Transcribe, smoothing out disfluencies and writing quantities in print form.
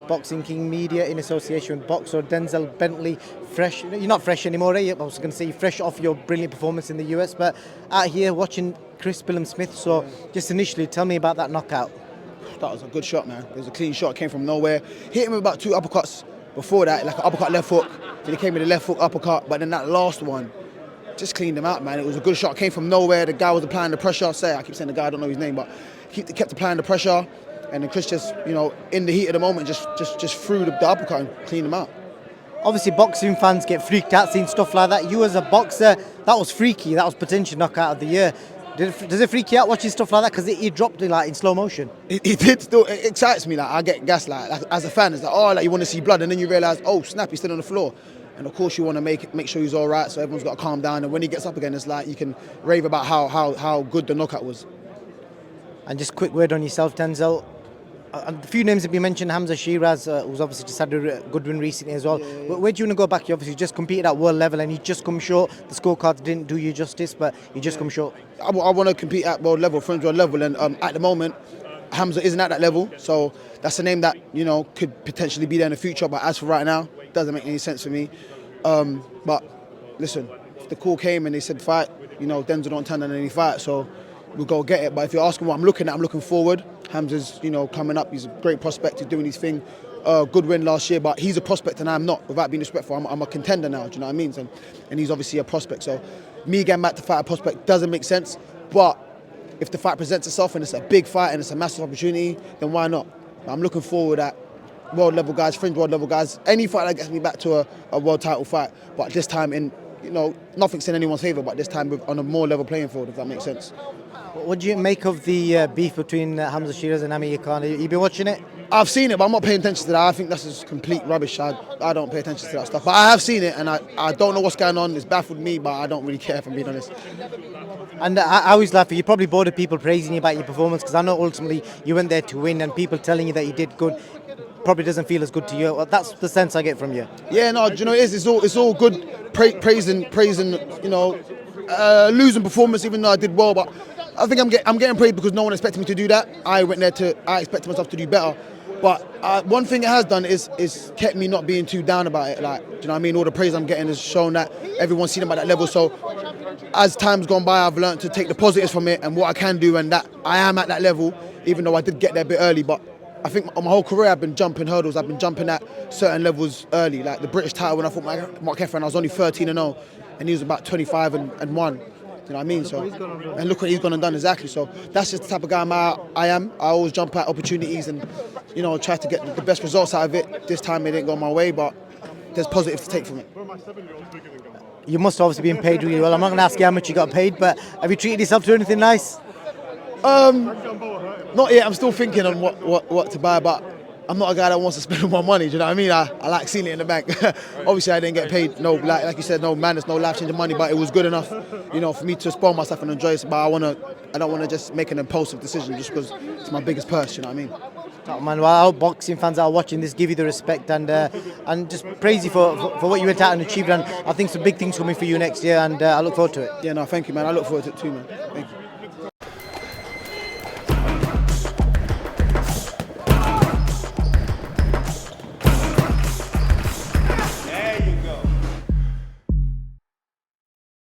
Boxing King Media in association with boxer Denzel Bentley. Fresh, you're not fresh anymore, I was going to say fresh off your brilliant performance in the US, but out here watching Chris Billum Smith. So, just initially, tell me about that knockout. That was a good shot, man. It was a clean shot, came from nowhere. Hit him with about 2 uppercuts before that, like an uppercut left hook. Then he came with a left hook uppercut, but then that last one just cleaned him out, man. It was a good shot, came from nowhere. The guy was applying the pressure. I keep saying the guy, I don't know his name, but he kept applying the pressure. And then Chris just, in the heat of the moment, just threw the uppercut and cleaned him out. Obviously, boxing fans get freaked out seeing stuff like that. You as a boxer, that was freaky. That was potential knockout of the year. Does it freak you out watching stuff like that? Because he dropped it like in slow motion. He did still. It excites me. Like I get gas. Like as a fan, it's like, oh, like you want to see blood, and then you realise, oh snap, he's still on the floor. And of course, you want to make sure he's all right. So everyone's got to calm down. And when he gets up again, it's like you can rave about how good the knockout was. And just quick word on yourself, Denzel. A few names have been mentioned. Hamzah, Sheeraz, who's obviously just had a good win recently as well. Yeah. Where do you want to go back? You obviously just competed at world level and you just come short. The scorecards didn't do you justice, but you just come short. I want to compete at world level, fringe world level, and at the moment, Hamzah isn't at that level. So that's a name that could potentially be there in the future. But as for right now, it doesn't make any sense for me. But listen, if the call came and they said fight, Denzel don't turn down any fight, so we'll go get it. But if you're asking what I'm looking at, I'm looking forward. Hamzah's, coming up. He's a great prospect. He's doing his thing. Good win last year, but he's a prospect and I'm not. Without being disrespectful, I'm a contender now. Do you know what I mean? And he's obviously a prospect. So me getting back to fight a prospect doesn't make sense. But if the fight presents itself and it's a big fight and it's a massive opportunity, then why not? I'm looking forward at world level guys, fringe world level guys. Any fight that gets me back to a world title fight, but this time in, nothing's in anyone's favour, but this time on a more level playing field, if that makes sense. What do you make of the beef between Hamzah, Sheeraz and Amir? You been watching it? I've seen it, but I'm not paying attention to that. I think that's just complete rubbish. I don't pay attention to that stuff. But I have seen it, and I don't know what's going on. It's baffled me, but I don't really care, if I'm being honest. And I always laugh. You probably bored of people praising you about your performance, because I know ultimately you went there to win, and people telling you that you did good probably doesn't feel as good to you. That's the sense I get from you. Yeah, no, do you know it is? It's all good praising, losing performance, even though I did well, but I think I'm getting praised because no one expected me to do that. I expected myself to do better. But one thing it has done is kept me not being too down about it. Like, do you know what I mean? All the praise I'm getting has shown that everyone's seen them at that level. So as time's gone by, I've learned to take the positives from it and what I can do, and that I am at that level, even though I did get there a bit early. But I think on my whole career, I've been jumping hurdles. I've been jumping at certain levels early. Like the British title, when I fought Mark Heffron, I was only 13-0, and he was about 25-1. You know what I mean? So, and look what he's gone and done exactly. So that's just the type of guy I am. I always jump at opportunities and, try to get the best results out of it. This time it didn't go my way, but there's positives to take from it. You must have obviously been paid really well. I'm not going to ask you how much you got paid, but have you treated yourself to anything nice? Not yet. I'm still thinking on what to buy, but I'm not a guy that wants to spend all my money. Do you know what I mean? I like seeing it in the bank. Obviously, I didn't get paid. No, like you said, no madness, no life-changing money, but it was good enough, for me to spoil myself and enjoy it. But I don't want to just make an impulsive decision just because it's my biggest purse. You know what I mean? Oh, man, well, I hope boxing fans are watching this give you the respect and just praise you for what you went out and achieved. And I think some big things coming for you next year, and I look forward to it. Yeah, no, thank you, man. I look forward to it too, man. Thank you.